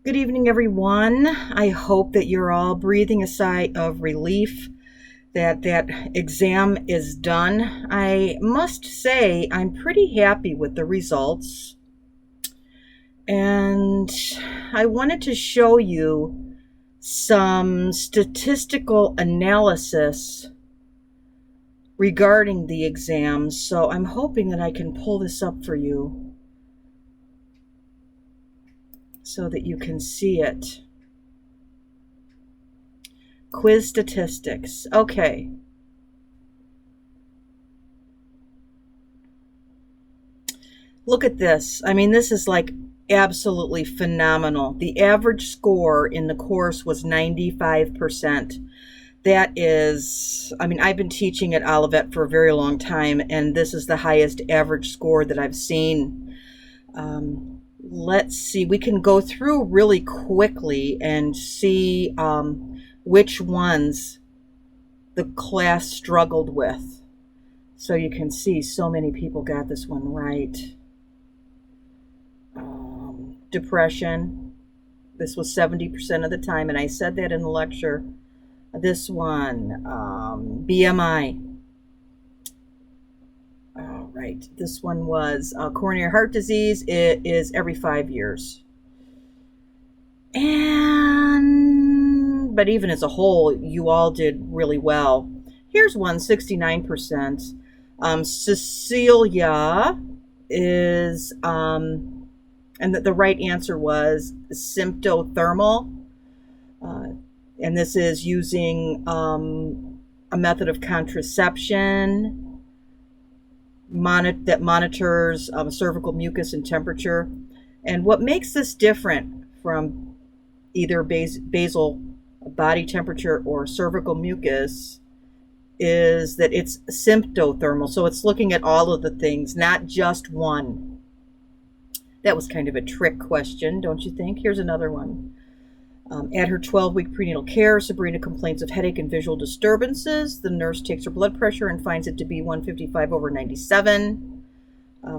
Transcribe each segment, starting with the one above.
Good evening, everyone. I hope that you're all breathing a sigh of relief that that exam is done. I must say, I'm pretty happy with the results. And I wanted to show you some statistical analysis regarding the exams. So I'm hoping that I can pull this up for you so that you can see it. Quiz statistics. Okay. Look at this. I mean, this is like absolutely phenomenal. The average score in the course was 95%. That is, I mean, I've been teaching at Olivet for a very long time, and this is the highest average score that I've seen. Let's see, we can go through really quickly and see which ones the class struggled with. So you can see so many people got this one right. Depression, this was 70% of the time, and I said that in the lecture. This one, BMI. All right, this one was coronary heart disease. It is every 5 years. But even as a whole, you all did really well. Here's one, 69%. Cecilia is, and the right answer was symptothermal. And this is using a method of contraception that monitors cervical mucus and temperature. And what makes this different from either basal body temperature or cervical mucus is that it's symptothermal. So it's looking at all of the things, not just one. That was kind of a trick question, don't you think? Here's another one. At her 12-week prenatal care, Sabrina complains of headache and visual disturbances. The nurse takes her blood pressure and finds it to be 155/97.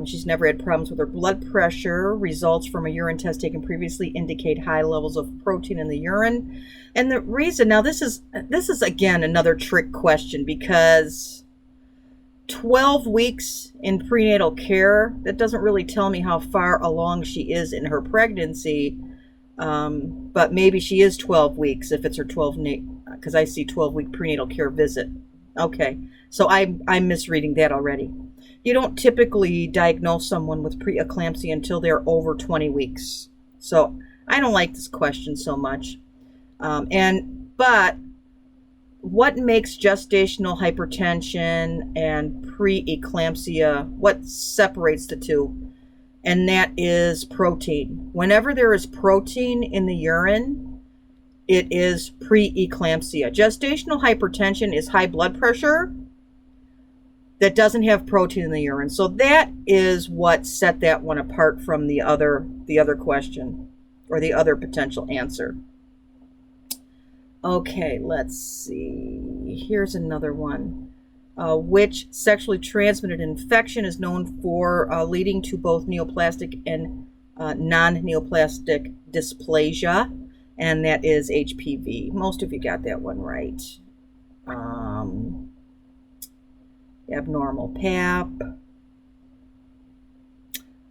She's never had problems with her blood pressure. Results from a urine test taken previously indicate high levels of protein in the urine. And the reason, now this is again another trick question, because 12 weeks in prenatal care, that doesn't really tell me how far along she is in her pregnancy. But maybe she is 12 weeks if it's her 12, because I see 12-week prenatal care visit. Okay, so I'm misreading that already. You don't typically diagnose someone with preeclampsia until they're over 20 weeks. So I don't like this question so much. But what makes gestational hypertension and preeclampsia, what separates the two? And that is protein. Whenever there is protein in the urine, it is preeclampsia. Gestational hypertension is high blood pressure that doesn't have protein in the urine. So that is what set that one apart from the other question, or the other potential answer. Okay, let's see. Here's another one. Which sexually transmitted infection is known for leading to both neoplastic and non-neoplastic dysplasia, and that is HPV. Most of you got that one right. Abnormal pap,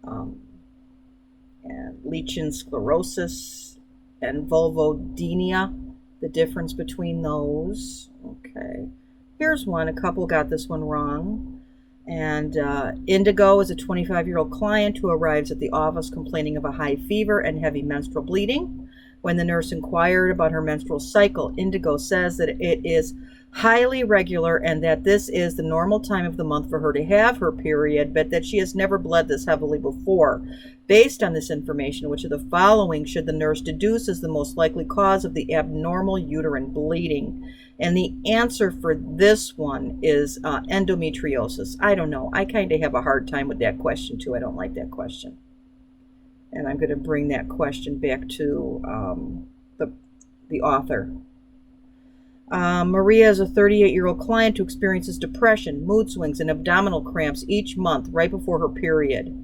and lichen sclerosis, and vulvodynia, the difference between those. Okay. Here's one. A couple got this one wrong. And Indigo is a 25-year-old client who arrives at the office complaining of a high fever and heavy menstrual bleeding. When the nurse inquired about her menstrual cycle, Indigo says that it is highly regular and that this is the normal time of the month for her to have her period, but that she has never bled this heavily before. Based on this information, which of the following should the nurse deduce is the most likely cause of the abnormal uterine bleeding? And the answer for this one is endometriosis. I don't know. I kind of have a hard time with that question, too. I don't like that question. And I'm going to bring that question back to the author. Maria is a 38-year-old client who experiences depression, mood swings, and abdominal cramps each month right before her period.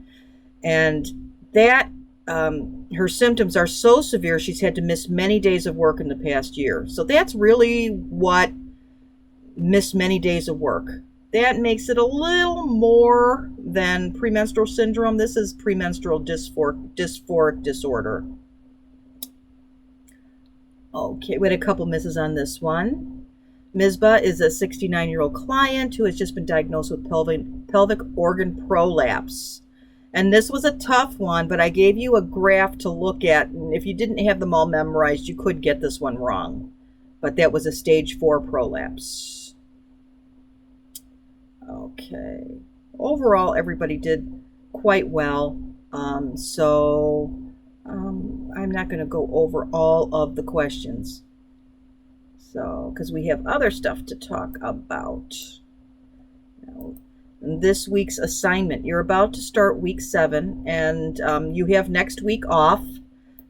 And that her symptoms are so severe she's had to miss many days of work in the past year. So that's really what miss many days of work. That makes it a little more than premenstrual syndrome. This is premenstrual dysphoric disorder. Okay, we had a couple misses on this one. Misbah is a 69-year-old client who has just been diagnosed with pelvic organ prolapse. And this was a tough one, but I gave you a graph to look at. And if you didn't have them all memorized, you could get this one wrong. But that was a stage 4 prolapse. Okay. Overall, everybody did quite well. I'm not going to go over all of the questions. So, because we have other stuff to talk about. Now, this week's assignment, you're about to start week 7, and you have next week off.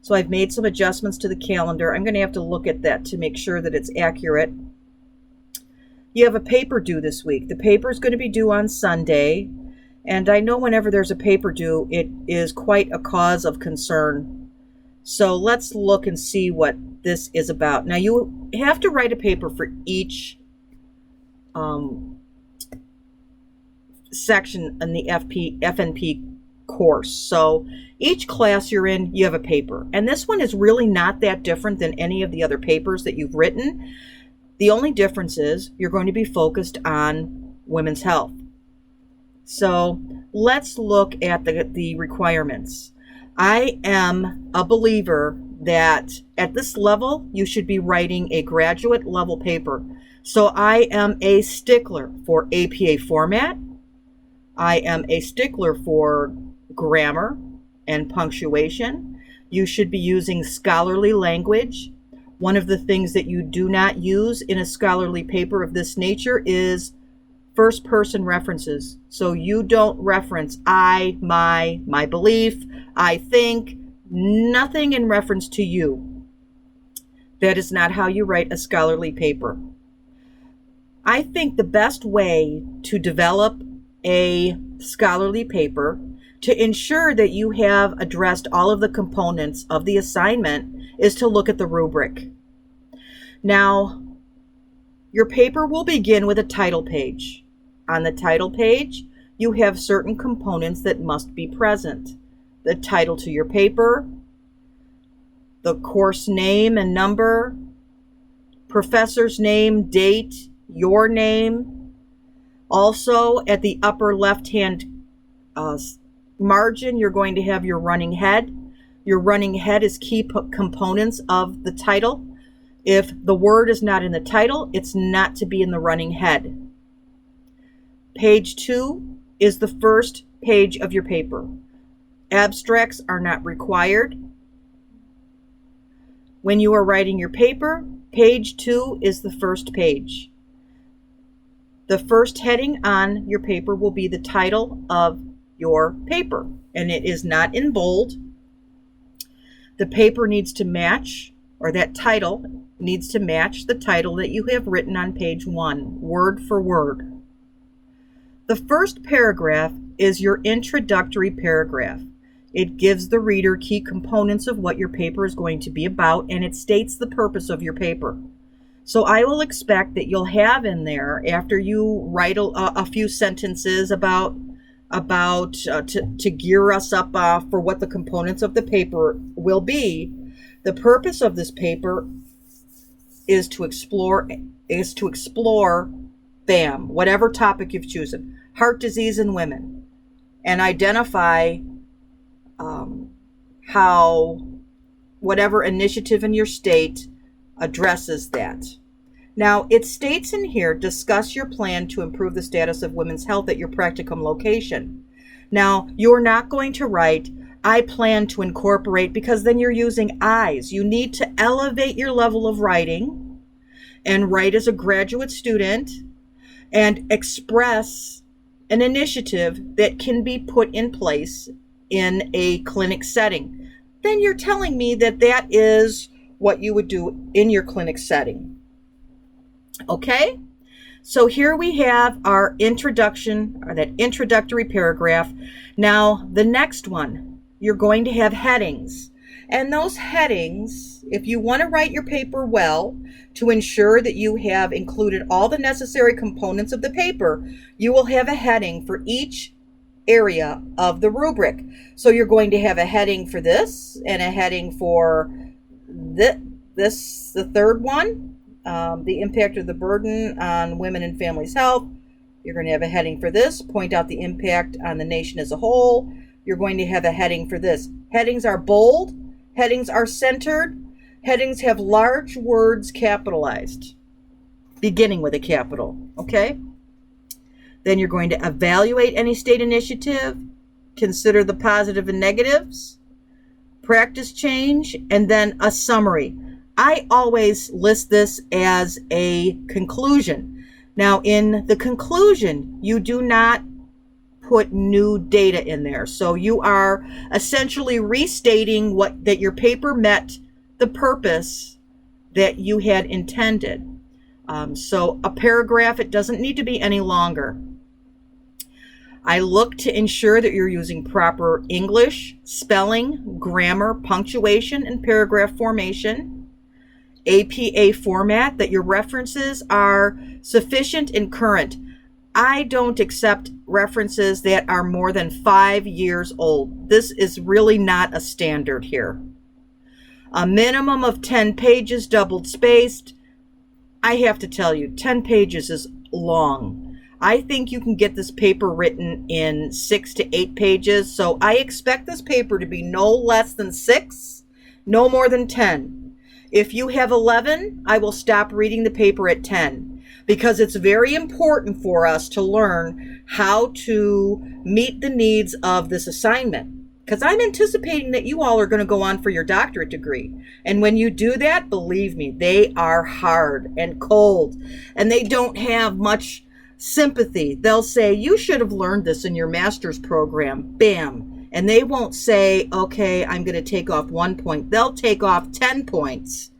So I've made some adjustments to the calendar. I'm going to have to look at that to make sure that it's accurate. You have a paper due this week. The paper is going to be due on Sunday. And I know whenever there's a paper due, it is quite a cause of concern. So let's look and see what this is about. Now, you have to write a paper for each section in the FNP course. So each class you're in, you have a paper. And this one is really not that different than any of the other papers that you've written. The only difference is you're going to be focused on women's health. So let's look at the requirements. I am a believer that at this level, you should be writing a graduate level paper. So I am a stickler for APA format. I am a stickler for grammar and punctuation. You should be using scholarly language. One of the things that you do not use in a scholarly paper of this nature is first person references. So you don't reference I, my belief, I think, nothing in reference to you. That is not how you write a scholarly paper. I think the best way to develop a scholarly paper to ensure that you have addressed all of the components of the assignment is to look at the rubric. Now, your paper will begin with a title page. On the title page, you have certain components that must be present. The title to your paper, the course name and number, professor's name, date, your name. Also, at the upper left-hand margin, you're going to have your running head. Your running head is key components of the title. If the word is not in the title, it's not to be in the running head. Page 2 is the first page of your paper. Abstracts are not required. When you are writing your paper, page 2 is the first page. The first heading on your paper will be the title of your paper, and it is not in bold. The paper needs to match, or that title needs to match the title that you have written on page 1, word for word. The first paragraph is your introductory paragraph. It gives the reader key components of what your paper is going to be about, and it states the purpose of your paper. So I will expect that you'll have in there, after you write a few sentences to gear us up for what the components of the paper will be, the purpose of this paper is to explore BAM, whatever topic you've chosen, heart disease in women, and identify how whatever initiative in your state addresses that. Now, it states in here, discuss your plan to improve the status of women's health at your practicum location. Now, you're not going to write, I plan to incorporate, because then you're using I's. You need to elevate your level of writing and write as a graduate student and express an initiative that can be put in place in a clinic setting. Then you're telling me that that is what you would do in your clinic setting. Okay? So here we have our introduction, or that introductory paragraph. Now, the next one, you're going to have headings. And those headings, if you want to write your paper well, to ensure that you have included all the necessary components of the paper, you will have a heading for each area of the rubric. So you're going to have a heading for this and a heading for this, the third one, the impact of the burden on women and families' health. You're going to have a heading for this, point out the impact on the nation as a whole. You're going to have a heading for this. Headings are bold. Headings are centered. Headings have large words capitalized, beginning with a capital, okay? Then you're going to evaluate any state initiative, consider the positive and negatives, practice change, and then a summary. I always list this as a conclusion. Now, in the conclusion, you do not put new data in there. So you are essentially restating that your paper met the purpose that you had intended. So a paragraph, it doesn't need to be any longer. I look to ensure that you're using proper English, spelling, grammar, punctuation, and paragraph formation. APA format, that your references are sufficient and current. I don't accept references that are more than 5 years old. This is really not a standard here. A minimum of 10 pages, doubled spaced. I have to tell you, 10 pages is long. I think you can get this paper written in 6 to 8 pages. So I expect this paper to be no less than 6, no more than 10. If you have 11, I will stop reading the paper at 10. Because it's very important for us to learn how to meet the needs of this assignment. Because I'm anticipating that you all are going to go on for your doctorate degree. And when you do that, believe me, they are hard and cold. And they don't have much sympathy. They'll say, you should have learned this in your master's program. Bam. And they won't say, okay, I'm going to take off 1 point. They'll take off 10 points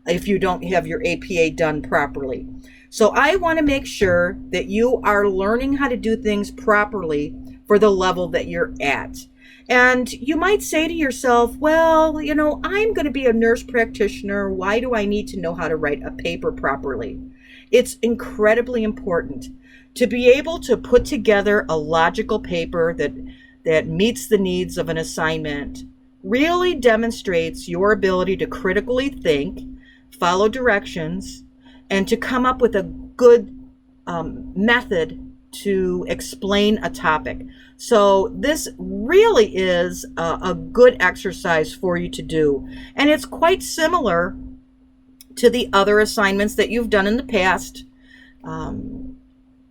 if you don't have your APA done properly. So I want to make sure that you are learning how to do things properly for the level that you're at. And you might say to yourself, well, you know, I'm going to be a nurse practitioner. Why do I need to know how to write a paper properly? It's incredibly important to be able to put together a logical paper that meets the needs of an assignment, really demonstrates your ability to critically think, follow directions, and to come up with a good method to explain a topic. So this really is a good exercise for you to do. And it's quite similar to the other assignments that you've done in the past.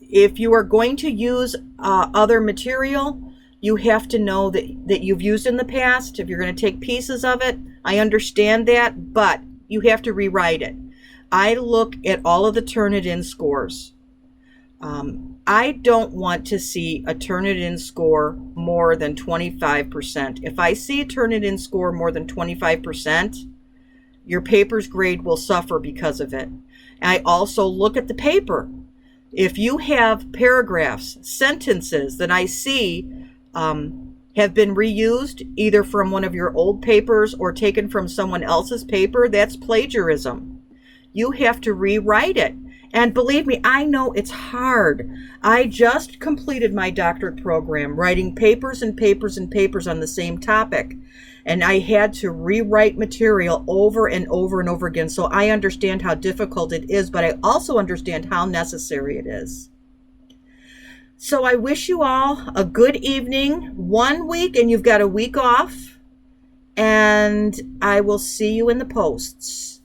If you are going to use other material, you have to know that you've used in the past. If you're going to take pieces of it, I understand that, but you have to rewrite it. I look at all of the Turnitin scores. I don't want to see a Turnitin score more than 25%. If I see a Turnitin score more than 25%, your paper's grade will suffer because of it. And I also look at the paper. If you have paragraphs, sentences that I see have been reused either from one of your old papers or taken from someone else's paper, that's plagiarism. You have to rewrite it. And believe me, I know it's hard. I just completed my doctorate program writing papers and papers and papers on the same topic. And I had to rewrite material over and over and over again. So I understand how difficult it is, but I also understand how necessary it is. So I wish you all a good evening. 1 week and you've got a week off. And I will see you in the posts.